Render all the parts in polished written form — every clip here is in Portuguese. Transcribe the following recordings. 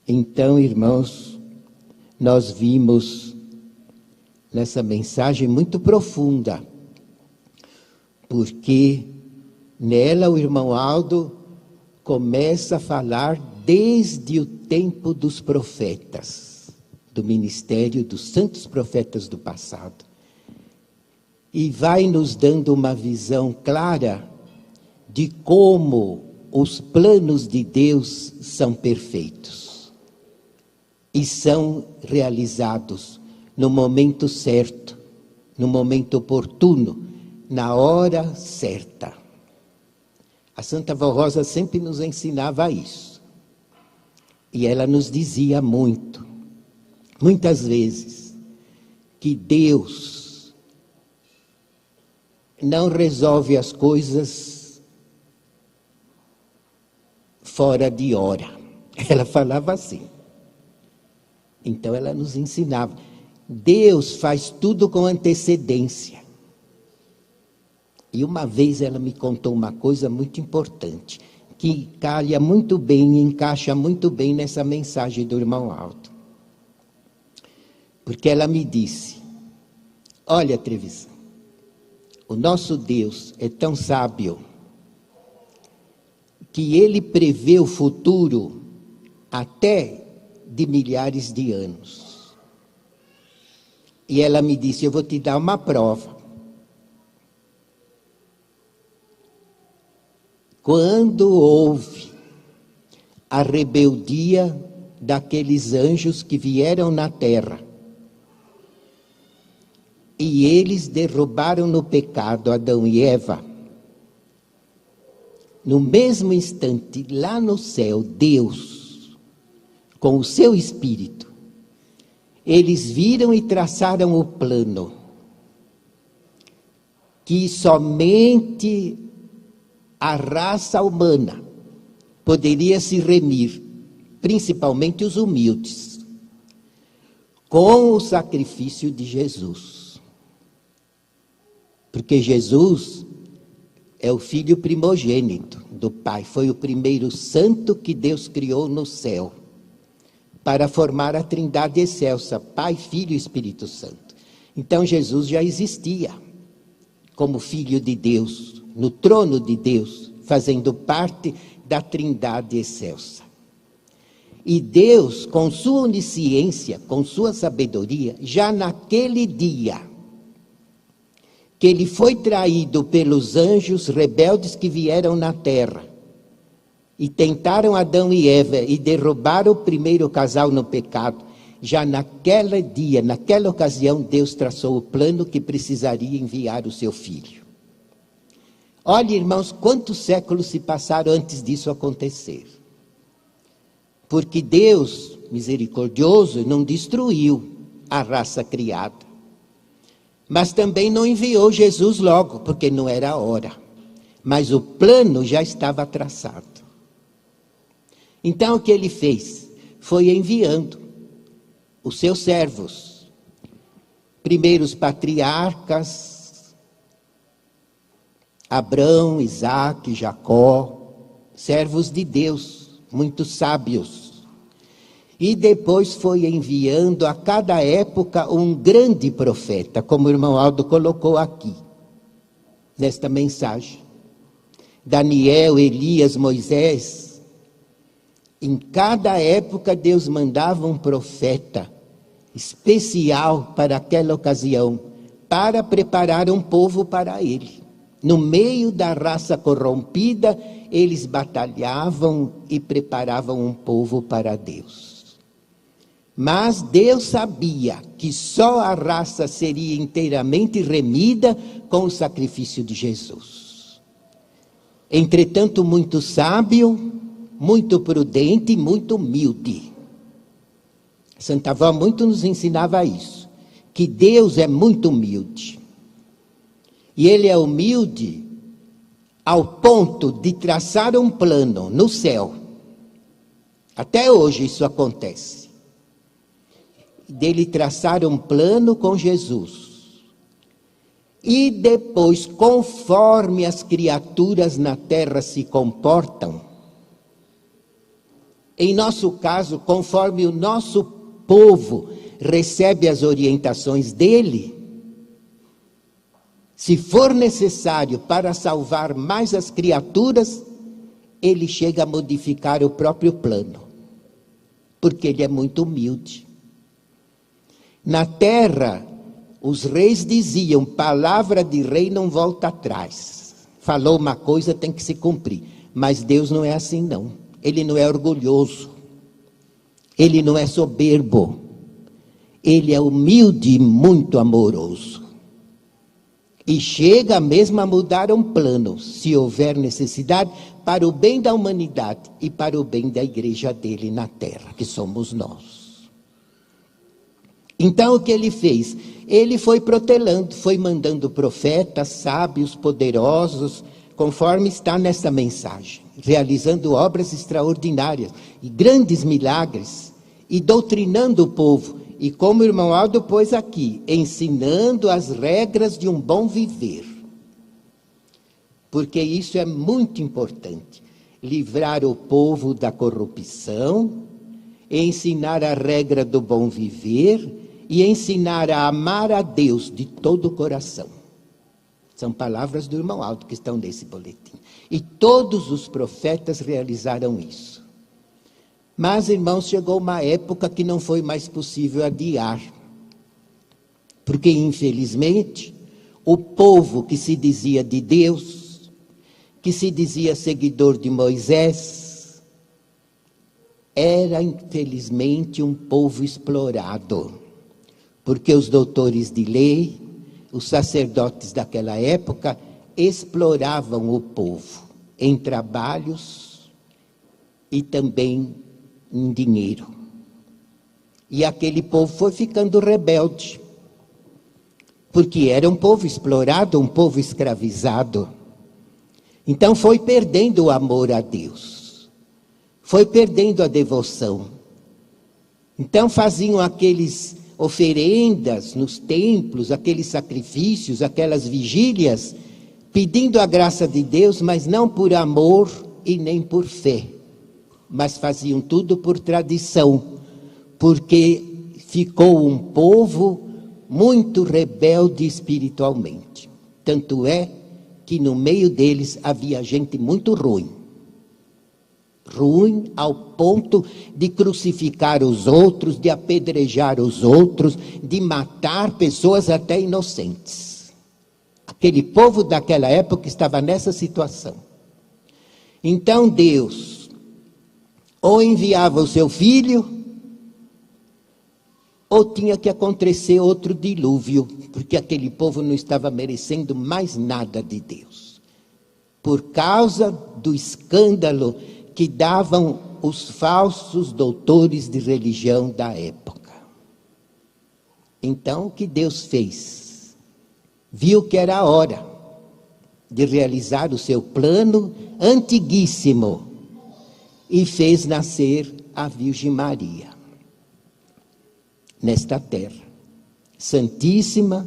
Então, irmãos, nós vimos nessa mensagem muito profunda, porque nela o irmão Aldo começa a falar desde o tempo dos profetas, do ministério dos santos profetas do passado. E vai nos dando uma visão clara de como os planos de Deus são perfeitos e são realizados no momento certo, no momento oportuno, na hora certa. A Santa Vó Rosa sempre nos ensinava isso. E ela nos dizia muitas vezes, que Deus não resolve as coisas fora de hora. Ela falava assim. Então ela nos ensinava. Deus faz tudo com antecedência. E uma vez ela me contou uma coisa muito importante, que calha muito bem, encaixa muito bem nessa mensagem do irmão Aldo. Porque ela me disse, olha, Trevisan, o nosso Deus é tão sábio que ele prevê o futuro até de milhares de anos. E ela me disse, eu vou te dar uma prova. Quando houve a rebeldia daqueles anjos que vieram na terra, e eles derrubaram no pecado Adão e Eva, no mesmo instante, lá no céu, Deus, com o seu Espírito, eles viram e traçaram o plano que somente a raça humana poderia se remir, principalmente os humildes, com o sacrifício de Jesus. Porque Jesus é o filho primogênito do Pai, foi o primeiro santo que Deus criou no céu, para formar a Trindade excelsa, Pai, Filho e Espírito Santo. Então Jesus já existia como Filho de Deus, no trono de Deus, fazendo parte da Trindade excelsa. E Deus, com sua onisciência, com sua sabedoria, já naquele dia que ele foi traído pelos anjos rebeldes que vieram na terra e tentaram Adão e Eva e derrubaram o primeiro casal no pecado, já naquele dia, naquela ocasião, Deus traçou o plano que precisaria enviar o seu filho. Olha, irmãos, quantos séculos se passaram antes disso acontecer. Porque Deus, misericordioso, não destruiu a raça criada. Mas também não enviou Jesus logo, porque não era a hora. Mas o plano já estava traçado. Então o que ele fez? Foi enviando os seus servos. Primeiro os patriarcas, Abraão, Isaque, Jacó, servos de Deus, muito sábios. E depois foi enviando a cada época um grande profeta, como o irmão Aldo colocou aqui, nesta mensagem. Daniel, Elias, Moisés. Em cada época Deus mandava um profeta especial para aquela ocasião, para preparar um povo para ele. No meio da raça corrompida, eles batalhavam e preparavam um povo para Deus. Mas Deus sabia que só a raça seria inteiramente remida com o sacrifício de Jesus. Entretanto, muito sábio, muito prudente e muito humilde. Santa Vó muito nos ensinava isso, que Deus é muito humilde. E ele é humilde ao ponto de traçar um plano no céu. Até hoje isso acontece. Dele traçar um plano com Jesus. E depois, conforme as criaturas na terra se comportam, Em nosso caso, conforme o nosso povo recebe as orientações dele, se for necessário para salvar mais as criaturas, ele chega a modificar o próprio plano, porque ele é muito humilde. Na terra, os reis diziam, palavra de rei não volta atrás. Falou uma coisa, tem que se cumprir. Mas Deus não é assim, não. Ele não é orgulhoso. Ele não é soberbo. Ele é humilde e muito amoroso. E chega mesmo a mudar um plano, se houver necessidade, para o bem da humanidade e para o bem da igreja dele na terra, que somos nós. Então o que ele fez? Ele foi protelando, foi mandando profetas, sábios, poderosos, conforme está nessa mensagem, realizando obras extraordinárias e grandes milagres, e doutrinando o povo, e como o irmão Aldo pôs aqui, ensinando as regras de um bom viver. Porque isso é muito importante, livrar o povo da corrupção, ensinar a regra do bom viver, e ensinar a amar a Deus de todo o coração. São palavras do irmão Aldo que estão nesse boletim. E todos os profetas realizaram isso. Mas, irmãos, chegou uma época que não foi mais possível adiar. Porque, infelizmente, o povo que se dizia de Deus, que se dizia seguidor de Moisés, era, infelizmente, um povo explorado. Porque os doutores de lei, os sacerdotes daquela época, exploravam o povo em trabalhos e também em dinheiro. E aquele povo foi ficando rebelde, porque era um povo explorado, um povo escravizado. Então foi perdendo o amor a Deus, foi perdendo a devoção. Então faziam aqueles oferendas nos templos, aqueles sacrifícios, aquelas vigílias, pedindo a graça de Deus, mas não por amor e nem por fé, mas faziam tudo por tradição, porque ficou um povo muito rebelde espiritualmente. Tanto é que no meio deles havia gente muito ruim ao ponto de crucificar os outros, de apedrejar os outros, de matar pessoas até inocentes. Aquele povo daquela época estava nessa situação. Então Deus ou enviava o seu filho, ou tinha que acontecer outro dilúvio, porque aquele povo não estava merecendo mais nada de Deus, por causa do escândalo que davam os falsos doutores de religião da época. Então, o que Deus fez? Viu que era a hora de realizar o seu plano antiguíssimo e fez nascer a Virgem Maria nesta terra, santíssima,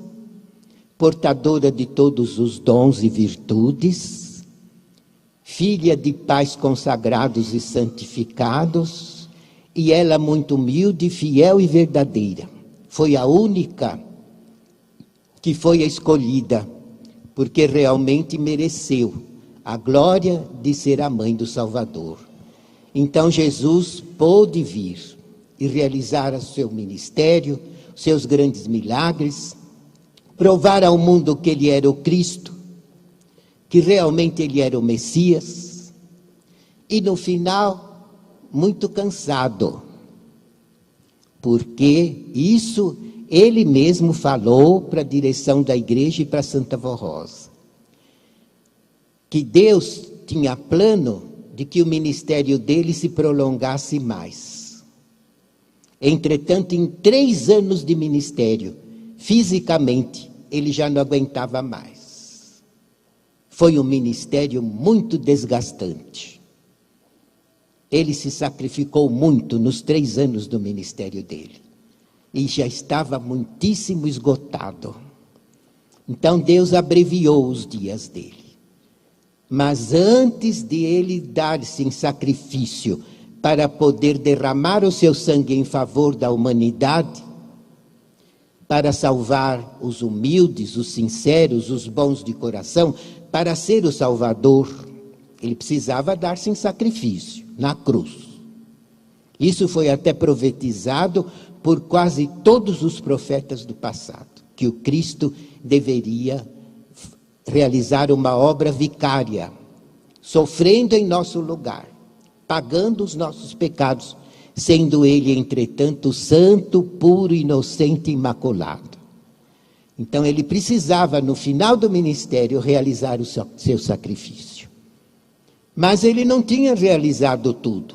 portadora de todos os dons e virtudes, filha de pais consagrados e santificados, e ela muito humilde, fiel e verdadeira. Foi a única que foi a escolhida, porque realmente mereceu a glória de ser a mãe do Salvador. Então Jesus pôde vir e realizar o seu ministério, seus grandes milagres, provar ao mundo que ele era o Cristo, que realmente ele era o Messias, e no final, muito cansado, porque isso ele mesmo falou para a direção da igreja e para Santa Vó Rosa, que Deus tinha plano de que o ministério dele se prolongasse mais. Entretanto, em 3 anos de ministério, fisicamente, ele já não aguentava mais. Foi um ministério muito desgastante. Ele se sacrificou muito nos 3 anos do ministério dele. E já estava muitíssimo esgotado. Então Deus abreviou os dias dele. Mas antes de ele dar-se em sacrifício para poder derramar o seu sangue em favor da humanidade, para salvar os humildes, os sinceros, os bons de coração, para ser o Salvador, ele precisava dar-se em sacrifício, na cruz. Isso foi até profetizado por quase todos os profetas do passado, que o Cristo deveria realizar uma obra vicária, sofrendo em nosso lugar, pagando os nossos pecados, sendo ele, entretanto, santo, puro, inocente e imaculado. Então ele precisava, no final do ministério, realizar o seu sacrifício. Mas ele não tinha realizado tudo.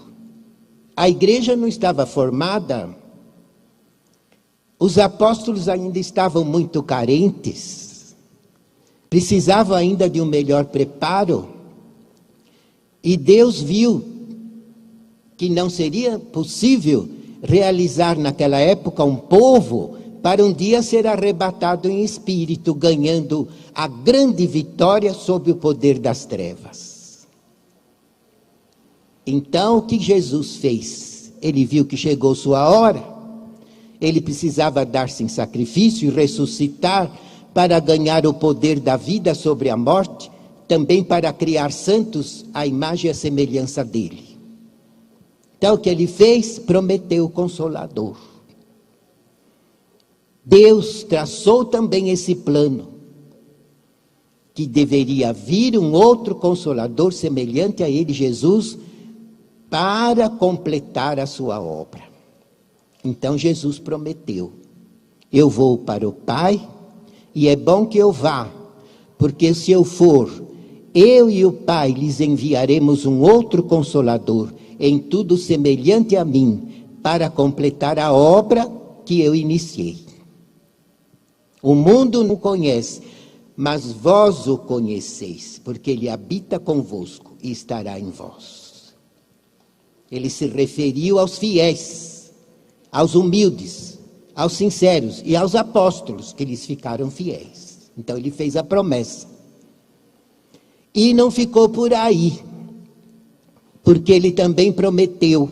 A igreja não estava formada, os apóstolos ainda estavam muito carentes, precisavam ainda de um melhor preparo, e Deus viu que não seria possível realizar naquela época um povo para um dia ser arrebatado em espírito, ganhando a grande vitória sobre o poder das trevas. Então, o que Jesus fez? Ele viu que chegou sua hora, ele precisava dar-se em sacrifício e ressuscitar para ganhar o poder da vida sobre a morte, também para criar santos à imagem e à semelhança dele. Então, o que ele fez? Prometeu o Consolador. Deus traçou também esse plano, que deveria vir um outro Consolador semelhante a ele, Jesus, para completar a sua obra. Então Jesus prometeu: eu vou para o Pai, e é bom que eu vá, porque se eu for, eu e o Pai lhes enviaremos um outro Consolador, em tudo semelhante a mim, para completar a obra que eu iniciei. O mundo não conhece, mas vós o conheceis, porque ele habita convosco e estará em vós. Ele se referiu aos fiéis, aos humildes, aos sinceros e aos apóstolos, que lhes ficaram fiéis. Então ele fez a promessa. E não ficou por aí, porque ele também prometeu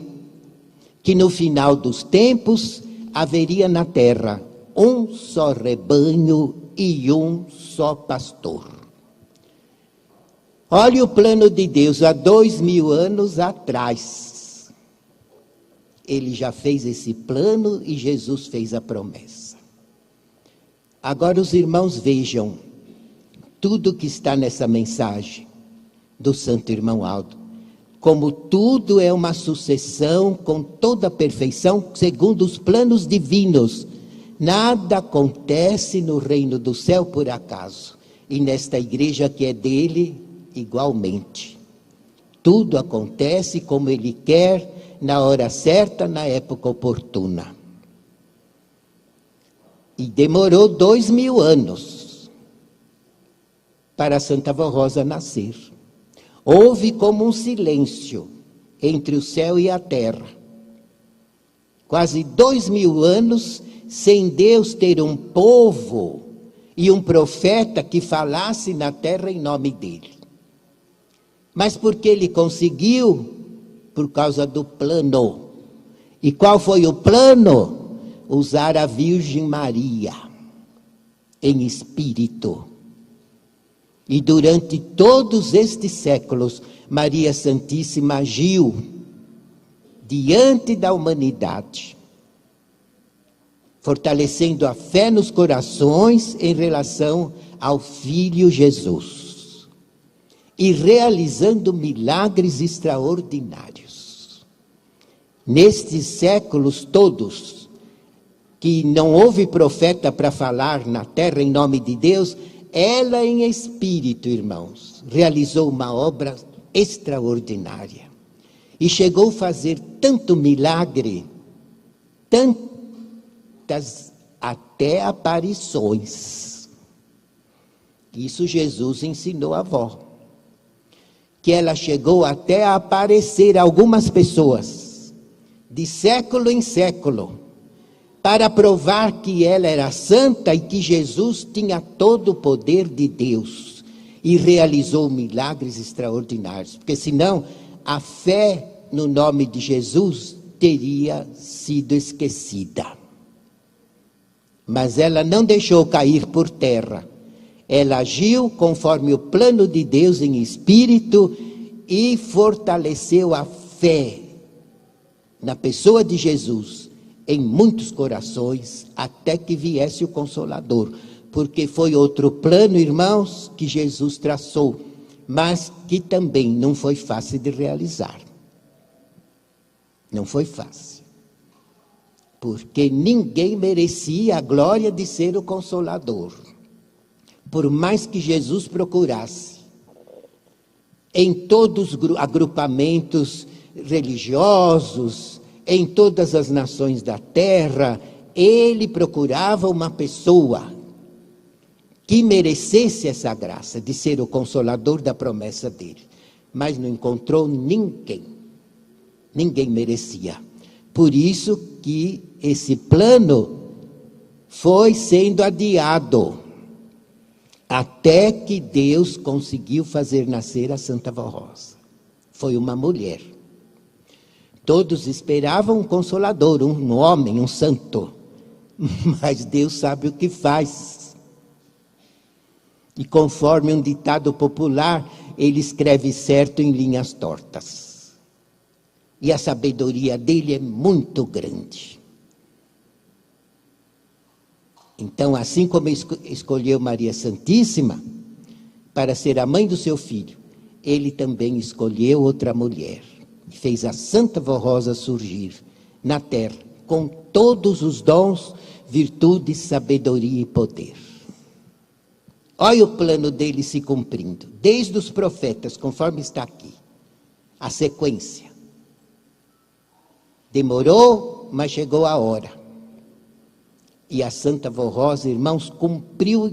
que no final dos tempos haveria na terra um só rebanho e um só pastor. Olha o plano de Deus há 2000 anos atrás. Ele já fez esse plano e Jesus fez a promessa. Agora os irmãos vejam tudo que está nessa mensagem do Santo Irmão Aldo, como tudo é uma sucessão com toda a perfeição, segundo os planos divinos. Nada acontece no reino do céu por acaso, e nesta igreja que é dele, igualmente. Tudo acontece como ele quer, na hora certa, na época oportuna. E demorou 2000 anos para Santa Vó Rosa nascer. Houve como um silêncio entre o céu e a terra. Quase 2000 anos sem Deus ter um povo e um profeta que falasse na terra em nome dele. Mas porque ele conseguiu? Por causa do plano. E qual foi o plano? Usar a Virgem Maria em espírito. E durante todos estes séculos, Maria Santíssima agiu diante da humanidade, fortalecendo a fé nos corações em relação ao Filho Jesus e realizando milagres extraordinários. Nestes séculos todos, que não houve profeta para falar na terra em nome de Deus, ela em espírito, irmãos, realizou uma obra extraordinária. E chegou a fazer tanto milagre, tantas até aparições. Isso Jesus ensinou a avó. Que ela chegou até a aparecer a algumas pessoas, de século em século, para provar que ela era santa e que Jesus tinha todo o poder de Deus e realizou milagres extraordinários. Porque senão a fé no nome de Jesus, teria sido esquecida. Mas ela não deixou cair por terra. Ela agiu conforme o plano de Deus em espírito e fortaleceu a fé na pessoa de Jesus em muitos corações, até que viesse o Consolador. Porque foi outro plano, irmãos, que Jesus traçou, mas que também não foi fácil de realizar. Não foi fácil. Porque ninguém merecia a glória de ser o Consolador. Por mais que Jesus procurasse, em todos os agrupamentos religiosos, em todas as nações da terra, ele procurava uma pessoa que merecesse essa graça de ser o Consolador da promessa dele. Mas não encontrou ninguém. Ninguém merecia. Por isso que esse plano foi sendo adiado, até que Deus conseguiu fazer nascer a Santa Vó Rosa. Foi uma mulher. Todos esperavam um Consolador, um homem, um santo. Mas Deus sabe o que faz. E conforme um ditado popular, ele escreve certo em linhas tortas. E a sabedoria dele é muito grande. Então, assim como escolheu Maria Santíssima para ser a mãe do seu filho, ele também escolheu outra mulher. E fez a Santa Vó Rosa surgir na terra, com todos os dons, virtudes, sabedoria e poder. Olha o plano dele se cumprindo, desde os profetas, conforme está aqui, a sequência. Demorou, mas chegou a hora. E a Santa Vó Rosa, irmãos, cumpriu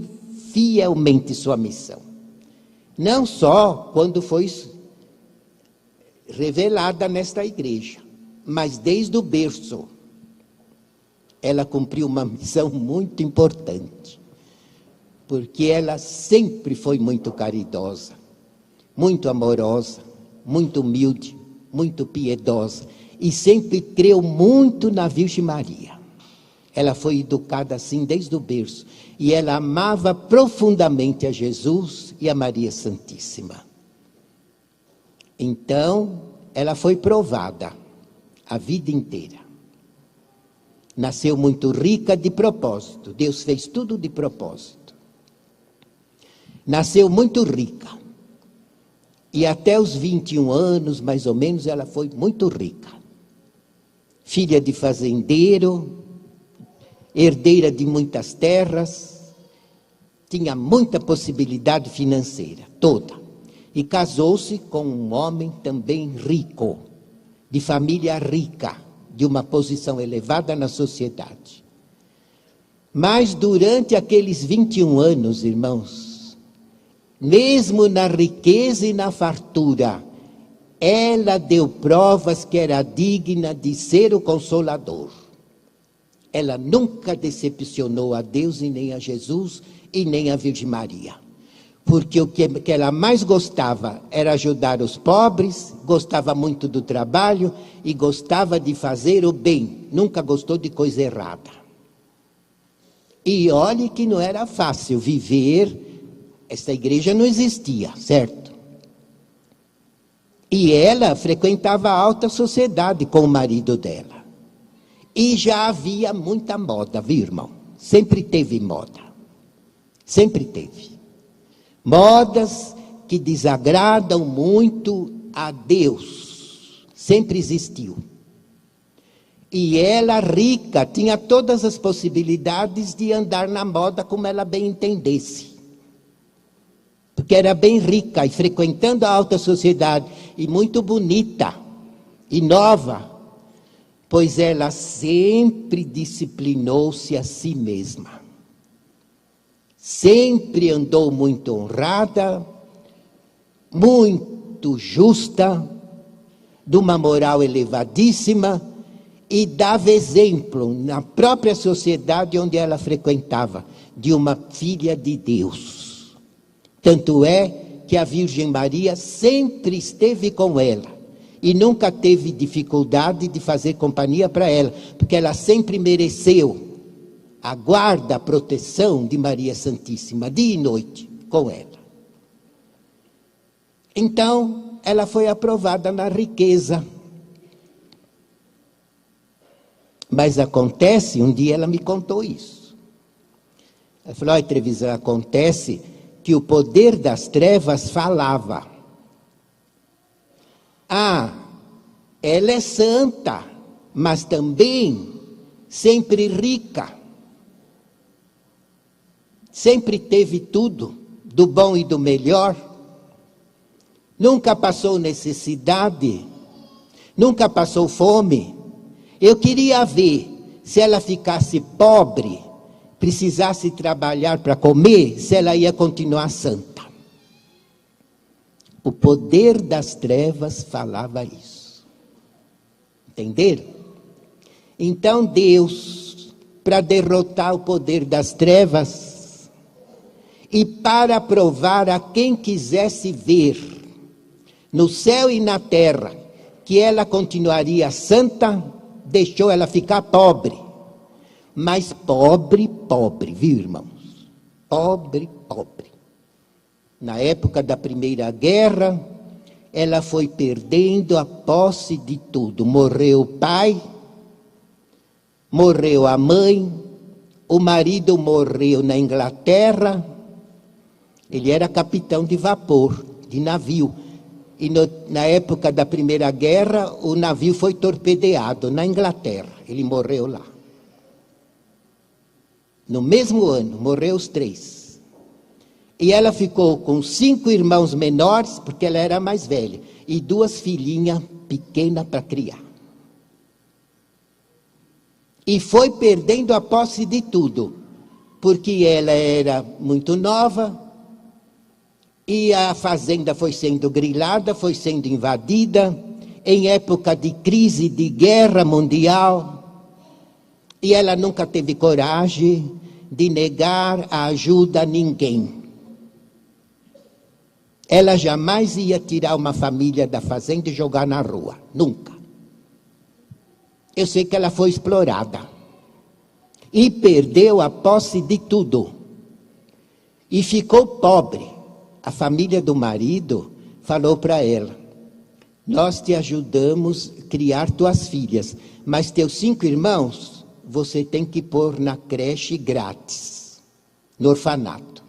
fielmente sua missão. Não só quando foi revelada nesta igreja, mas desde o berço. Ela cumpriu uma missão muito importante. Porque ela sempre foi muito caridosa, muito amorosa, muito humilde, muito piedosa. E sempre creu muito na Virgem Maria. Ela foi educada assim desde o berço. E ela amava profundamente a Jesus e a Maria Santíssima. Então, ela foi provada a vida inteira. Nasceu muito rica de propósito. Deus fez tudo de propósito. Nasceu muito rica. E até os 21 anos, mais ou menos, ela foi muito rica. Filha de fazendeiro, herdeira de muitas terras, tinha muita possibilidade financeira, toda. E casou-se com um homem também rico, de família rica, de uma posição elevada na sociedade. Mas durante aqueles 21 anos, irmãos, mesmo na riqueza e na fartura, ela deu provas que era digna de ser o Consolador. Ela nunca decepcionou a Deus e nem a Jesus e nem a Virgem Maria. Porque o que ela mais gostava era ajudar os pobres, gostava muito do trabalho e gostava de fazer o bem. Nunca gostou de coisa errada. E olhe que não era fácil viver. Esta igreja não existia, certo? E ela frequentava a alta sociedade com o marido dela. E já havia muita moda, viu, irmão? Sempre teve moda. Sempre teve. Modas que desagradam muito a Deus. Sempre existiu. E ela, rica, tinha todas as possibilidades de andar na moda como ela bem entendesse. Porque era bem rica e frequentando a alta sociedade e muito bonita e nova, pois ela sempre disciplinou-se a si mesma. Sempre andou muito honrada, muito justa, de uma moral elevadíssima e dava exemplo na própria sociedade onde ela frequentava, de uma filha de Deus. Tanto é que a Virgem Maria sempre esteve com ela. e nunca teve dificuldade de fazer companhia para ela, porque ela sempre mereceu a guarda, a proteção de Maria Santíssima, dia e noite, com ela. Então, ela foi aprovada na riqueza. Mas acontece, um dia ela me contou isso. Ela falou, olha, Trevisan, acontece que o poder das trevas falava. Ah, ela é santa, mas também sempre rica. Sempre teve tudo, do bom e do melhor. Nunca passou necessidade, nunca passou fome. Eu queria ver se ela ficasse pobre, precisasse trabalhar para comer, se ela ia continuar santa. O poder das trevas falava isso. Entenderam? Então Deus, para derrotar o poder das trevas e para provar a quem quisesse ver no céu e na terra que ela continuaria santa, deixou ela ficar pobre. Mas pobre, viu, irmãos? Pobre. Na época da Primeira Guerra, ela foi perdendo a posse de tudo. Morreu o pai, morreu a mãe, o marido morreu na Inglaterra. Ele era capitão de vapor, de navio. E na época da Primeira Guerra, o navio foi torpedeado na Inglaterra. Ele morreu lá. No mesmo ano, morreu os 3. E ela ficou com 5 irmãos menores, porque ela era mais velha, e 2 filhinhas pequenas para criar. E foi perdendo a posse de tudo, porque ela era muito nova, e a fazenda foi sendo grilada, foi sendo invadida, em época de crise, de guerra mundial, e ela nunca teve coragem de negar a ajuda a ninguém. Ela jamais ia tirar uma família da fazenda e jogar na rua, nunca. Eu sei que ela foi explorada e perdeu a posse de tudo e ficou pobre. A família do marido falou para ela, nós te ajudamos a criar tuas filhas, mas teus 5 irmãos você tem que pôr na creche grátis, no orfanato,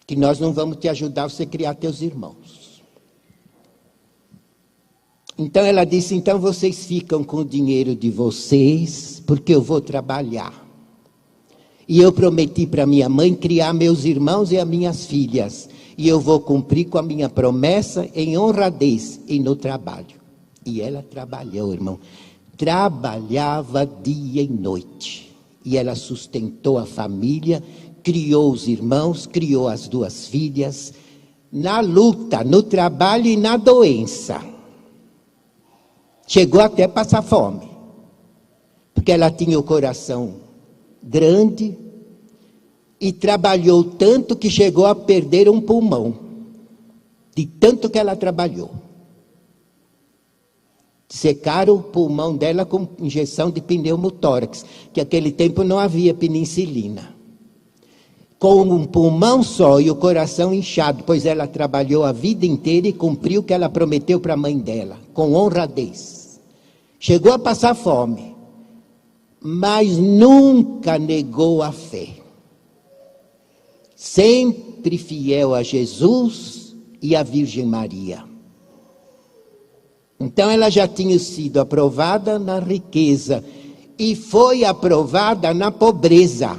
que nós não vamos te ajudar a você criar teus irmãos. Então ela disse, então vocês ficam com o dinheiro de vocês, porque eu vou trabalhar. E eu prometi para minha mãe criar meus irmãos e as minhas filhas. E eu vou cumprir com a minha promessa em honradez e no trabalho. E ela trabalhou, irmão. Trabalhava dia e noite. E ela sustentou a família, criou os irmãos, criou as 2 filhas. Na luta, no trabalho e na doença. Chegou até a passar fome. Porque ela tinha o coração grande e trabalhou tanto que chegou a perder um pulmão, de tanto que ela trabalhou. Secaram o pulmão dela com injeção de pneumotórax, que naquele tempo não havia penicilina. Com um pulmão só e o coração inchado, pois ela trabalhou a vida inteira e cumpriu o que ela prometeu para a mãe dela, com honradez. Chegou a passar fome, mas nunca negou a fé. Sempre fiel a Jesus e à Virgem Maria. Então ela já tinha sido aprovada na riqueza e foi aprovada na pobreza.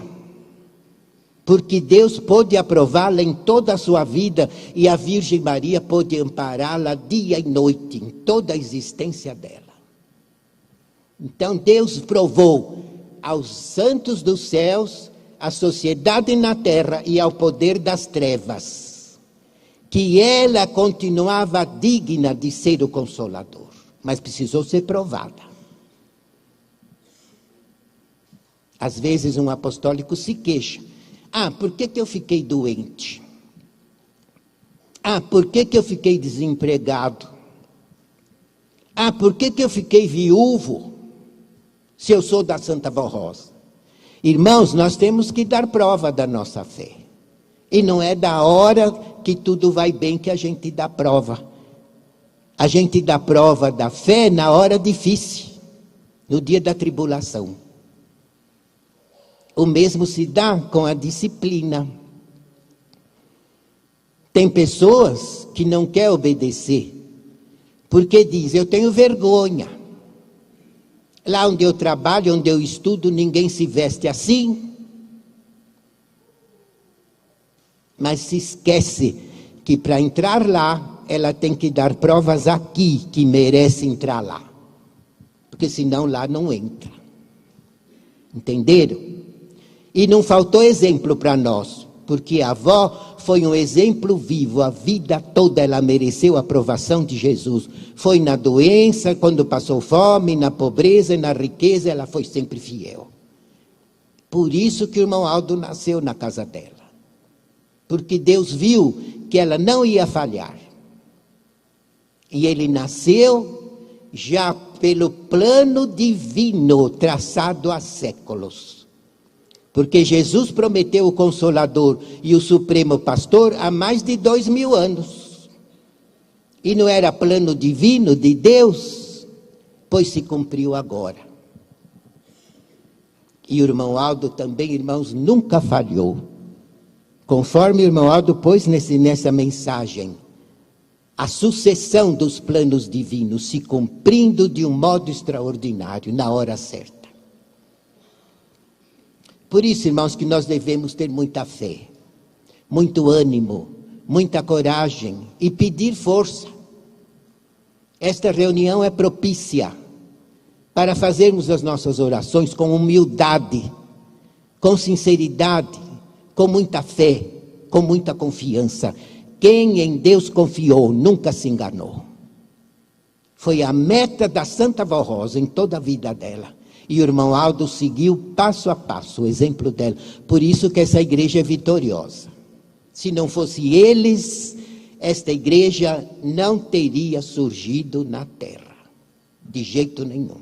Porque Deus pôde aprová-la em toda a sua vida e a Virgem Maria pôde ampará-la dia e noite, em toda a existência dela. Então Deus provou aos santos dos céus, à sociedade na terra e ao poder das trevas, que ela continuava digna de ser o Consolador, mas precisou ser provada. Às vezes um apostólico se queixa. Por que eu fiquei doente? Por que eu fiquei desempregado? Ah, por que eu fiquei viúvo se eu sou da Santa Vó Rosa? Irmãos, nós temos que dar prova da nossa fé. E não é da hora que tudo vai bem que a gente dá prova. A gente dá prova da fé na hora difícil, no dia da tribulação. O mesmo se dá com a disciplina. Tem pessoas que não querem obedecer, porque diz, eu tenho vergonha. Lá onde eu trabalho, onde eu estudo, ninguém se veste assim. Mas se esquece que para entrar lá, ela tem que dar provas aqui que merece entrar lá. Porque senão lá não entra. Entenderam? E não faltou exemplo para nós, porque a avó foi um exemplo vivo, a vida toda ela mereceu a aprovação de Jesus. Foi na doença, quando passou fome, na pobreza e na riqueza, ela foi sempre fiel. Por isso que o irmão Aldo nasceu na casa dela. Porque Deus viu que ela não ia falhar. E ele nasceu já pelo plano divino traçado há séculos. Porque Jesus prometeu o Consolador e o Supremo Pastor há mais de 2000 anos. E não era plano divino de Deus, pois se cumpriu agora. E o irmão Aldo também, irmãos, nunca falhou. Conforme o irmão Aldo pôs nessa mensagem, a sucessão dos planos divinos se cumprindo de um modo extraordinário, na hora certa. Por isso, irmãos, que nós devemos ter muita fé, muito ânimo, muita coragem e pedir força. Esta reunião é propícia para fazermos as nossas orações com humildade, com sinceridade, com muita fé, com muita confiança. Quem em Deus confiou nunca se enganou. Foi a meta da Santa Vó Rosa em toda a vida dela. E o irmão Aldo seguiu passo a passo o exemplo dela. Por isso que essa igreja é vitoriosa. Se não fosse eles, esta igreja não teria surgido na terra. De jeito nenhum.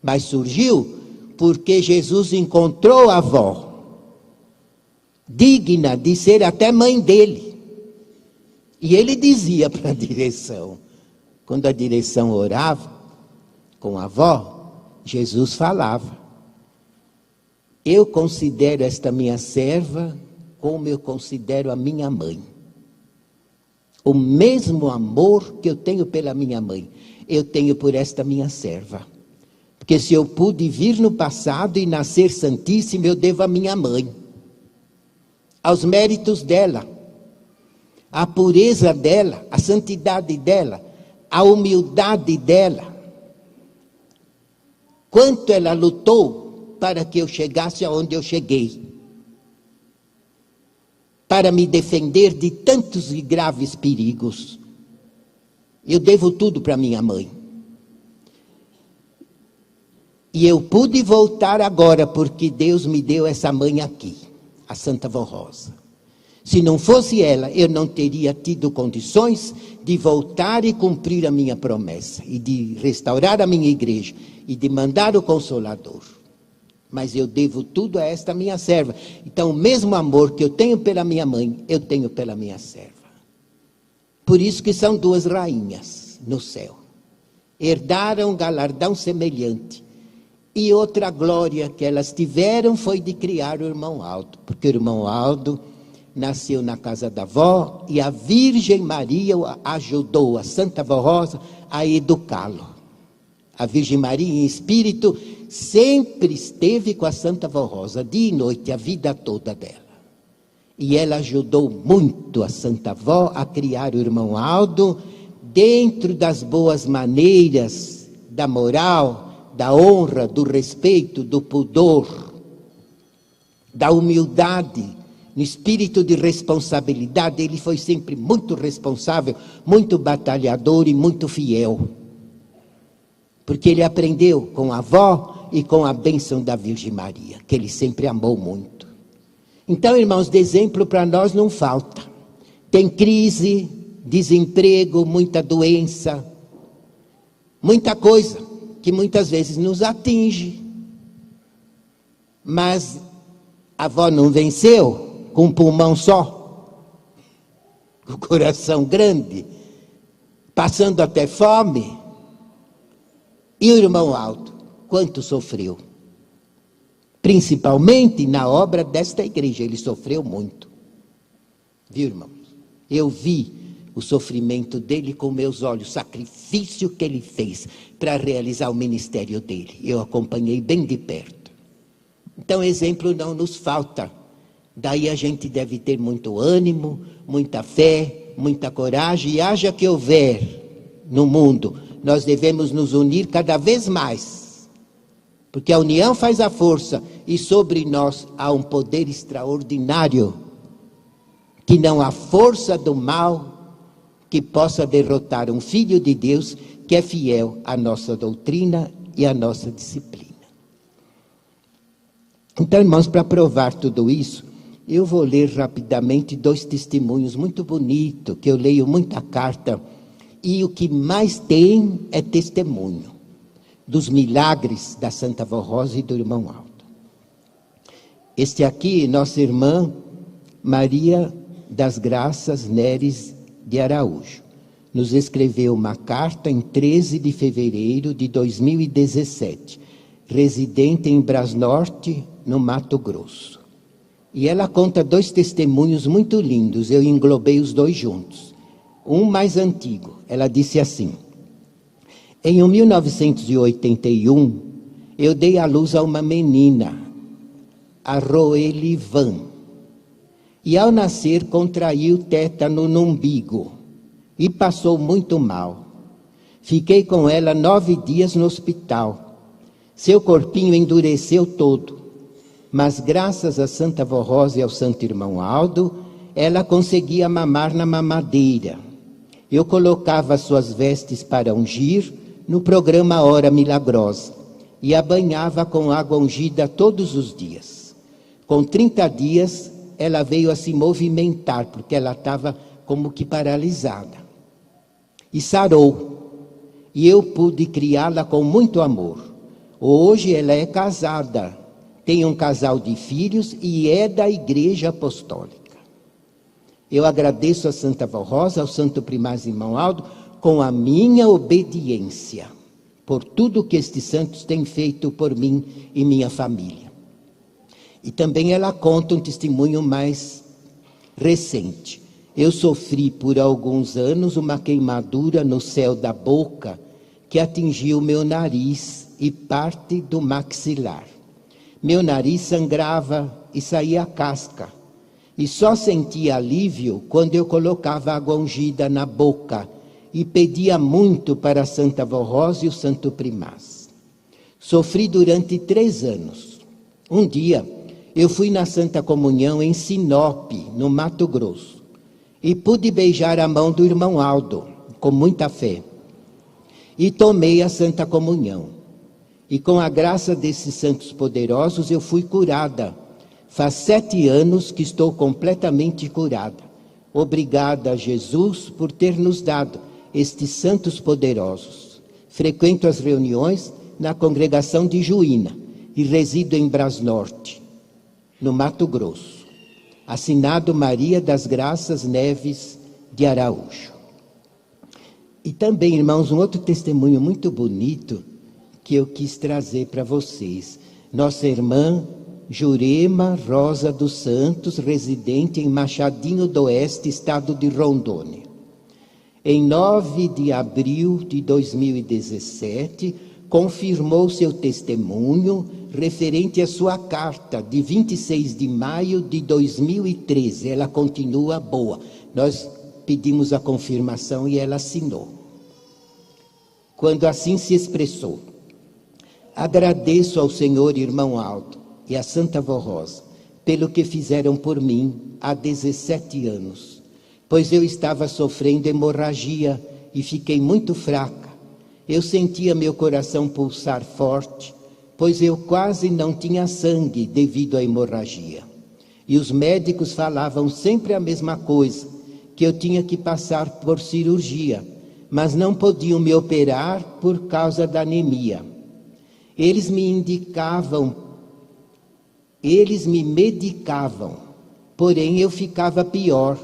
Mas surgiu porque Jesus encontrou a avó, digna de ser até mãe dele. E ele dizia para a direção, quando a direção orava com a avó, Jesus falava, eu considero esta minha serva como eu considero a minha mãe. O mesmo amor que eu tenho pela minha mãe, eu tenho por esta minha serva. Porque se eu pude vir no passado e nascer santíssima, eu devo à minha mãe, aos méritos dela, a pureza dela, a santidade dela, a humildade dela. Quanto ela lutou para que eu chegasse aonde eu cheguei. Para me defender de tantos e graves perigos. Eu devo tudo para minha mãe. E eu pude voltar agora porque Deus me deu essa mãe aqui, a Santa Vó Rosa. Se não fosse ela, eu não teria tido condições de voltar e cumprir a minha promessa, e de restaurar a minha igreja, e de mandar o Consolador. Mas eu devo tudo a esta minha serva. Então, o mesmo amor que eu tenho pela minha mãe, eu tenho pela minha serva. Por isso que são duas rainhas no céu. Herdaram um galardão semelhante. E outra glória que elas tiveram foi de criar o irmão Aldo. Porque o irmão Aldo nasceu na casa da avó e a Virgem Maria ajudou a Santa Vó Rosa a educá-lo. A Virgem Maria, em espírito, sempre esteve com a Santa Vó Rosa, dia e noite, a vida toda dela. E ela ajudou muito a Santa Vó a criar o irmão Aldo dentro das boas maneiras, da moral, da honra, do respeito, do pudor, da humildade. No espírito de responsabilidade, ele foi sempre muito responsável, muito batalhador e muito fiel. Porque ele aprendeu com a avó e com a bênção da Virgem Maria, que ele sempre amou muito. Então, irmãos, de exemplo para nós não falta. Tem crise, desemprego, muita doença. Muita coisa que muitas vezes nos atinge. Mas a avó não venceu com um pulmão só, com o coração grande, passando até fome. E o irmão Aldo, quanto sofreu? Principalmente na obra desta igreja, ele sofreu muito. Viu, irmãos? Eu vi o sofrimento dele com meus olhos, o sacrifício que ele fez para realizar o ministério dele. Eu acompanhei bem de perto. Então, exemplo não nos falta. Daí a gente deve ter muito ânimo, muita fé, muita coragem. E haja que houver no mundo, nós devemos nos unir cada vez mais. Porque a união faz a força. E sobre nós há um poder extraordinário. Que não há força do mal que possa derrotar um filho de Deus que é fiel à nossa doutrina e à nossa disciplina. Então, irmãos, para provar tudo isso, eu vou ler rapidamente 2 testemunhos muito bonitos, que eu leio muita carta, e o que mais tem é testemunho dos milagres da Santa Vó Rosa e do irmão Aldo. Este aqui, nossa irmã Maria das Graças Neres de Araújo, nos escreveu uma carta em 13 de fevereiro de 2017, residente em Brasnorte, no Mato Grosso. E ela conta 2 testemunhos muito lindos, eu englobei os 2 juntos. Um mais antigo, ela disse assim: em 1981, eu dei à luz a uma menina, a Roelivan, e ao nascer contraiu tétano no umbigo e passou muito mal. Fiquei com ela 9 dias no hospital. Seu corpinho endureceu todo. Mas graças a Santa Vó Rosa e ao Santo Irmão Aldo, ela conseguia mamar na mamadeira. Eu colocava suas vestes para ungir no programa Hora Milagrosa e a banhava com água ungida todos os dias. Com 30 dias, ela veio a se movimentar, porque ela estava como que paralisada. E sarou. E eu pude criá-la com muito amor. Hoje ela é casada. Tem um casal de filhos e é da Igreja Apostólica. Eu agradeço a Santa Vó Rosa, ao Santo Primaz Irmão Aldo, com a minha obediência, por tudo que estes santos têm feito por mim e minha família. E também ela conta um testemunho mais recente. Eu sofri por alguns anos uma queimadura no céu da boca que atingiu meu nariz e parte do maxilar. Meu nariz sangrava e saía casca. E só sentia alívio quando eu colocava água ungida na boca e pedia muito para a Santa Vó Rosa e o Santo Primaz. Sofri durante 3 anos. Um dia, eu fui na Santa Comunhão em Sinop, no Mato Grosso, e pude beijar a mão do irmão Aldo, com muita fé. E tomei a Santa Comunhão. E com a graça desses santos poderosos eu fui curada. Faz 7 anos que estou completamente curada. Obrigada a Jesus por ter nos dado estes santos poderosos. Frequento as reuniões na congregação de Juína e resido em Brasnorte, no Mato Grosso. Assinado Maria das Graças Neves de Araújo. E também, irmãos, um outro testemunho muito bonito que eu quis trazer para vocês. Nossa irmã Jurema Rosa dos Santos, residente em Machadinho do Oeste, estado de Rondônia. Em 9 de abril de 2017, confirmou seu testemunho referente à sua carta de 26 de maio de 2013. Ela continua boa. Nós pedimos a confirmação e ela assinou. Quando assim se expressou: agradeço ao Senhor Irmão Aldo e à Santa Vó Rosa pelo que fizeram por mim há 17 anos, pois eu estava sofrendo hemorragia e fiquei muito fraca. Eu sentia meu coração pulsar forte, pois eu quase não tinha sangue devido à hemorragia. E os médicos falavam sempre a mesma coisa, que eu tinha que passar por cirurgia, mas não podiam me operar por causa da anemia. Eles me medicavam, porém eu ficava pior,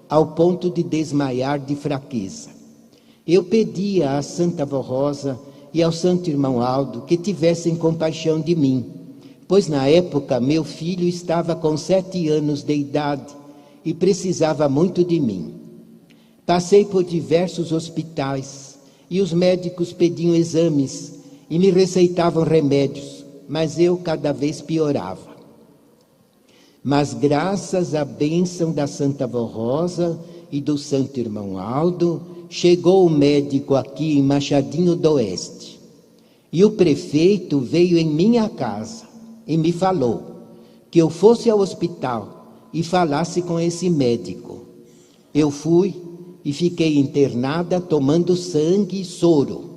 ao ponto de desmaiar de fraqueza. Eu pedia à Santa Vó Rosa e ao Santo Irmão Aldo que tivessem compaixão de mim, pois na época meu filho estava com 7 anos de idade e precisava muito de mim. Passei por diversos hospitais e os médicos pediam exames e me receitavam remédios, mas eu cada vez piorava. Mas graças à bênção da Santa Vó Rosa e do Santo Irmão Aldo, chegou o médico aqui em Machadinho do Oeste. E o prefeito veio em minha casa e me falou que eu fosse ao hospital e falasse com esse médico. Eu fui e fiquei internada tomando sangue e soro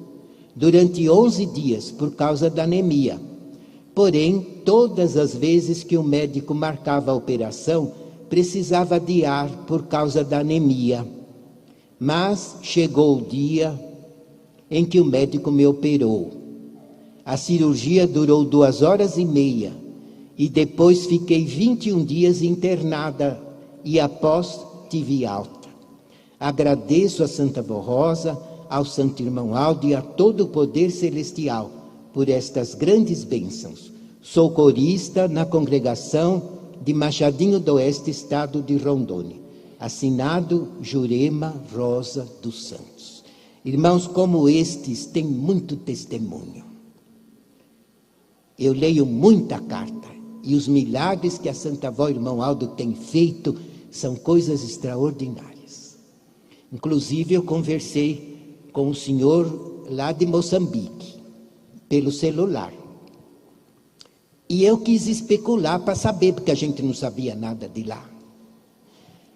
durante 11 dias por causa da anemia. Porém, todas as vezes que o médico marcava a operação, precisava adiar por causa da anemia. Mas chegou o dia em que o médico me operou. A cirurgia durou 2h30 e depois fiquei 21 dias internada e após tive alta. Agradeço a Santa Vó Rosa, ao Santo Irmão Aldo e a todo o poder celestial por estas grandes bênçãos. Sou corista na congregação de Machadinho do Oeste, estado de Rondônia. Assinado Jurema Rosa dos Santos. Irmãos, como estes, têm muito testemunho. Eu leio muita carta e os milagres que a Santa Vó Irmão Aldo tem feito são coisas extraordinárias. Inclusive, eu conversei com o senhor lá de Moçambique, pelo celular. E eu quis especular para saber, porque a gente não sabia nada de lá.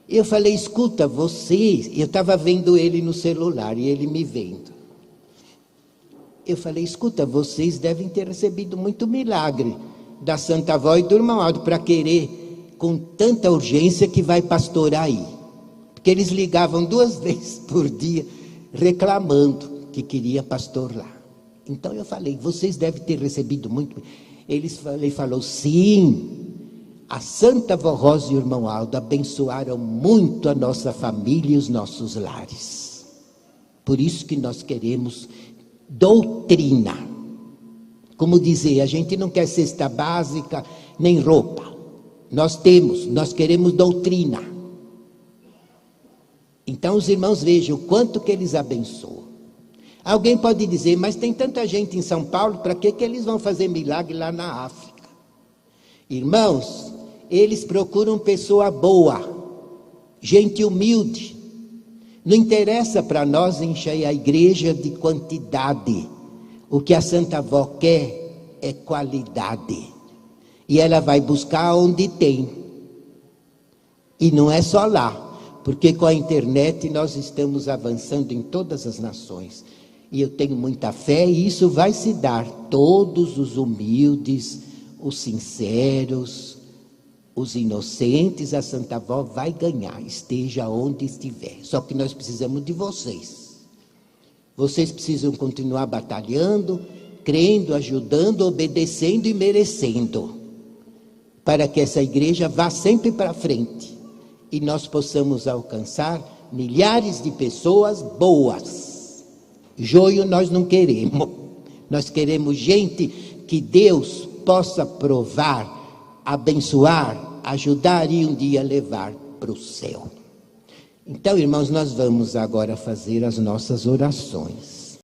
Eu falei, escuta, vocês... Eu estava vendo ele no celular e ele me vendo. Eu falei, escuta, vocês devem ter recebido muito milagre da Santa Vó e do Irmão Aldo para querer, com tanta urgência, que vai pastorar aí. Porque eles ligavam 2 vezes por dia, reclamando que queria pastor lá. Então eu falei, vocês devem ter recebido muito. Ele falou, sim, a Santa Vó Rosa e o Irmão Aldo abençoaram muito a nossa família e os nossos lares. Por isso que nós queremos doutrina. Como dizer, a gente não quer cesta básica, nem roupa. Nós queremos doutrina. Então os irmãos vejam o quanto que eles abençoam. Alguém pode dizer, mas tem tanta gente em São Paulo, para que eles vão fazer milagre lá na África? Irmãos, eles procuram pessoa boa, gente humilde. Não interessa para nós encher a igreja de quantidade. O que a Santa Vó quer é qualidade. E ela vai buscar onde tem. E não é só lá. Porque com a internet nós estamos avançando em todas as nações. E eu tenho muita fé e isso vai se dar. Todos os humildes, os sinceros, os inocentes, a Santa Vó vai ganhar, esteja onde estiver. Só que nós precisamos de vocês. Vocês precisam continuar batalhando, crendo, ajudando, obedecendo e merecendo. Para que essa igreja vá sempre para frente. E nós possamos alcançar milhares de pessoas boas. Joio nós não queremos. Nós queremos gente que Deus possa provar, abençoar, ajudar e um dia levar para o céu. Então, irmãos, nós vamos agora fazer as nossas orações.